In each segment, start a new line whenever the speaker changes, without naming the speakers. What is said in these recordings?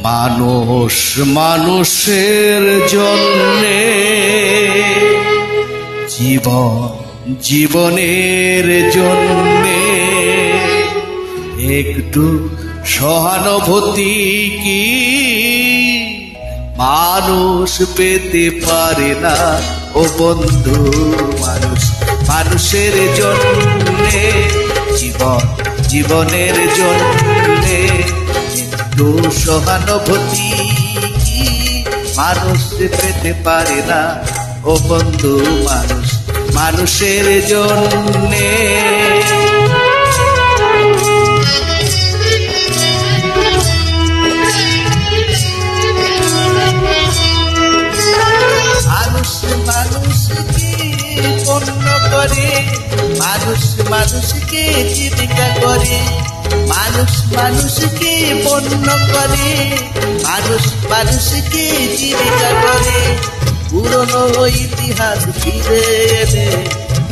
মানুষ মানুষের জন্যে, জীবন জীবনের জন্যে একটু সহানুভূতি কি মানুষ পেতে পারে না? ও বন্ধু, মানুষ মানুষের জন্যে, জীবন জীবনের জন্যে একটু সহানুভূতি কি মানুষ পেতে পারে না? ও বন্ধু, মানুষ মানুষের জন্যে। মানুষ মানুষকে পণ্য করে, মানুষ মানুষকে জীবিকা করে, মানুষ মানুষকে পণ্য করে, মানুষ মানুষকে জীবিকা করে। পুরনো ইতিহাস ফিরে এলে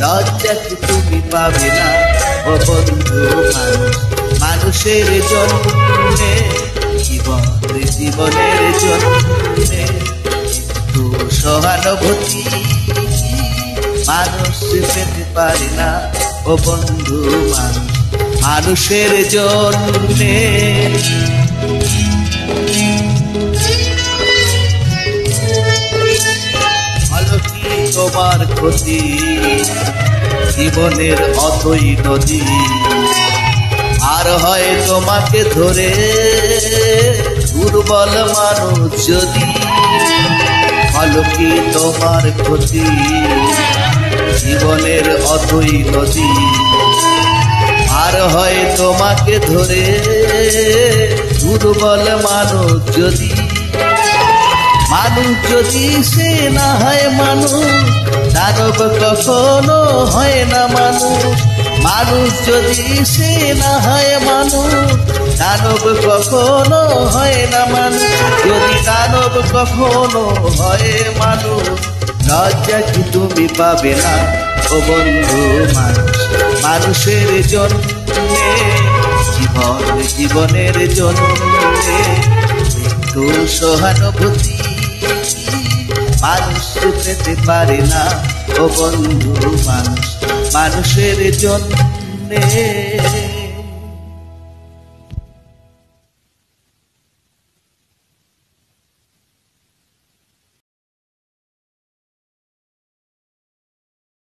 লজ্জা কি তুমি পাবে না? ও বন্ধু, মানুষ মানুষের জন্যে, জীবন জীবনের জন্যে একটু সহানুভূতি মানুষ পেতে পারে না? ও বন্ধু, মানুষ মানুষের জন্যে। ভালো কি তোমার ক্ষতি, জীবনের অথই নদী, আর হয় তোমাকে ধরে দুর্বল মানুষ যদি। ভালো কি তোমার ক্ষতি, জীবনের অথই নদী, আর হয় তোমাকে ধরে দুর্বল মানুষ যদি। মানুষ যদি সে না হয় মানুষ, দানব কখনো হয় না মানুষ। মানুষ যদি সে না হয় মানুষ, দানব কখনো হয় না মানুষ। যদি দানব কখনো হয় মানুষ, লজ্জা কি তুমি পাবে না? ও বন্ধু, মানুষ মানুষের জন্যে, জীবন জীবনের জন্যে একটু সহানুভূতি মানুষ পেতে পারে না? ও বন্ধু, মানুষ মানুষের জন্যে।